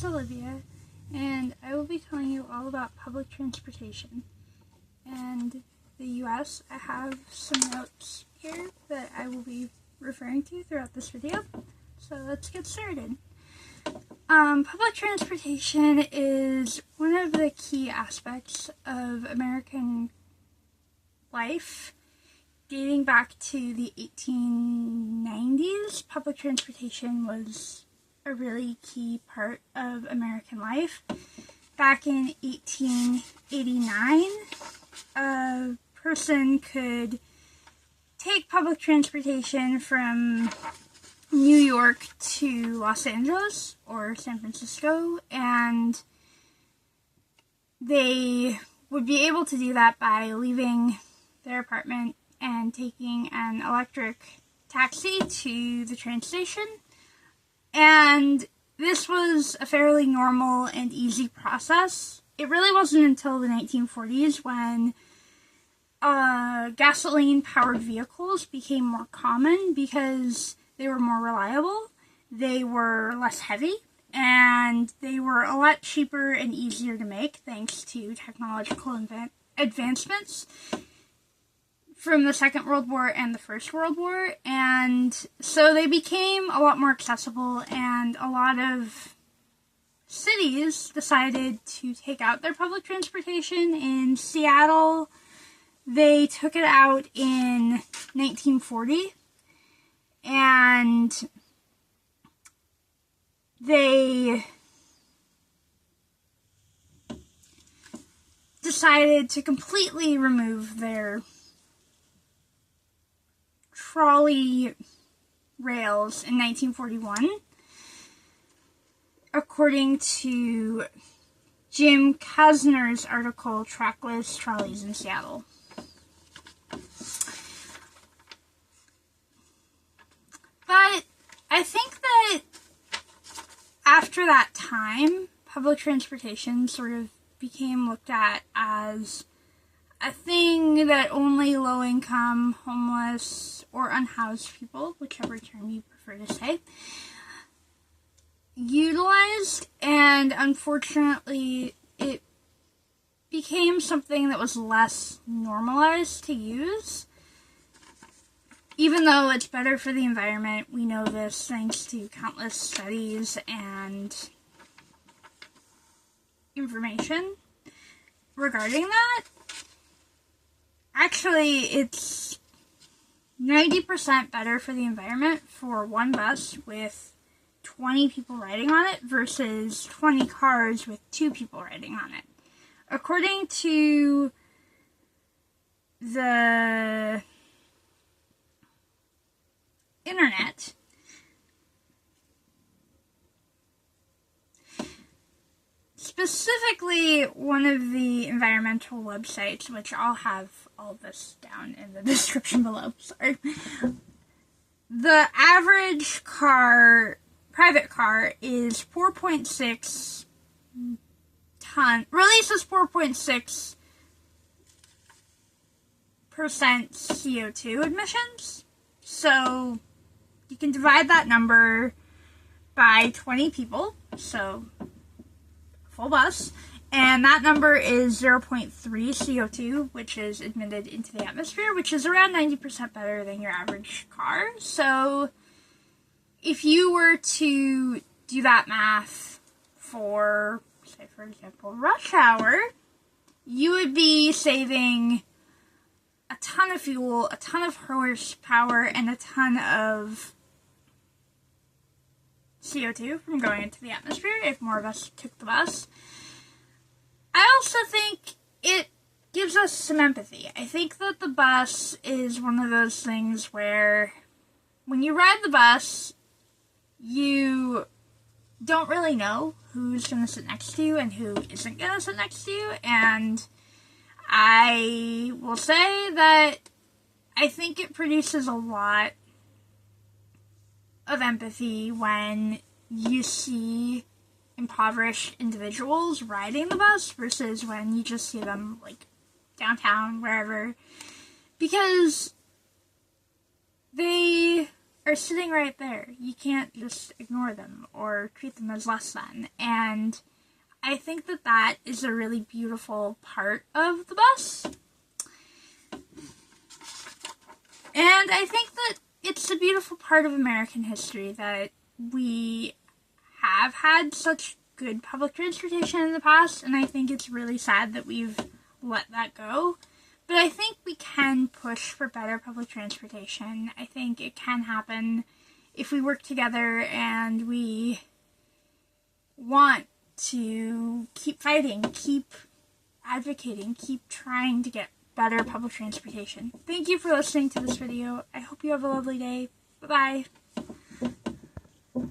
is Olivia, and I will be telling you all about public transportation. And the U.S., I have some notes here that I will be referring to throughout this video. So let's get started. Public transportation is one of the key aspects of American life. Dating back to the 1890s, public transportation was a really key part of American life. Back in 1889, a person could take public transportation from New York to Los Angeles or San Francisco, and they would be able to do that by leaving their apartment and taking an electric taxi to the train station. And this was a fairly normal and easy process. It really wasn't until the 1940s when gasoline-powered vehicles became more common because they were more reliable, they were less heavy, and they were a lot cheaper and easier to make thanks to technological advancements from the Second World War and the First World War. And so they became a lot more accessible, and a lot of cities decided to take out their public transportation. In Seattle, they took it out in 1940, and they decided to completely remove their trolley rails in 1941, according to Jim Kasner's article, Trackless Trolleys in Seattle. But I think that after that time, public transportation sort of became looked at as a thing that only low-income, homeless, or unhoused people, whichever term you prefer to say, utilized, and unfortunately it became something that was less normalized to use. Even though it's better for the environment, we know this thanks to countless studies and information regarding that. Actually, it's 90% better for the environment for one bus with 20 people riding on it versus 20 cars with 2 people riding on it. According to the internet, specifically one of the environmental websites, which I'll have all this down in the description below, sorry. The average private car is 4.6 ton, releases 4.6% CO2 emissions. So you can divide that number by 20 people, so full bus, and that number is 0.3 CO2, which is emitted into the atmosphere, which is around 90% better than your average car. So if you were to do that math for, say for example, rush hour, you would be saving a ton of fuel, a ton of horsepower, and a ton of CO2 from going into the atmosphere if more of us took the bus. I also think it gives us some empathy. I think that the bus is one of those things where when you ride the bus, you don't really know who's going to sit next to you and who isn't going to sit next to you, and I will say that I think it produces a lot of empathy when you see impoverished individuals riding the bus versus when you just see them, like, downtown, wherever, because they are sitting right there. You can't just ignore them or treat them as less than. And I think that that is a really beautiful part of the bus. And I think that it's a beautiful part of American history that we have had such good public transportation in the past, and I think it's really sad that we've let that go. But I think we can push for better public transportation. I think it can happen if we work together and we want to keep fighting, keep advocating, keep trying to get better public transportation. Thank you for listening to this video. I hope you have a lovely day. Bye-bye.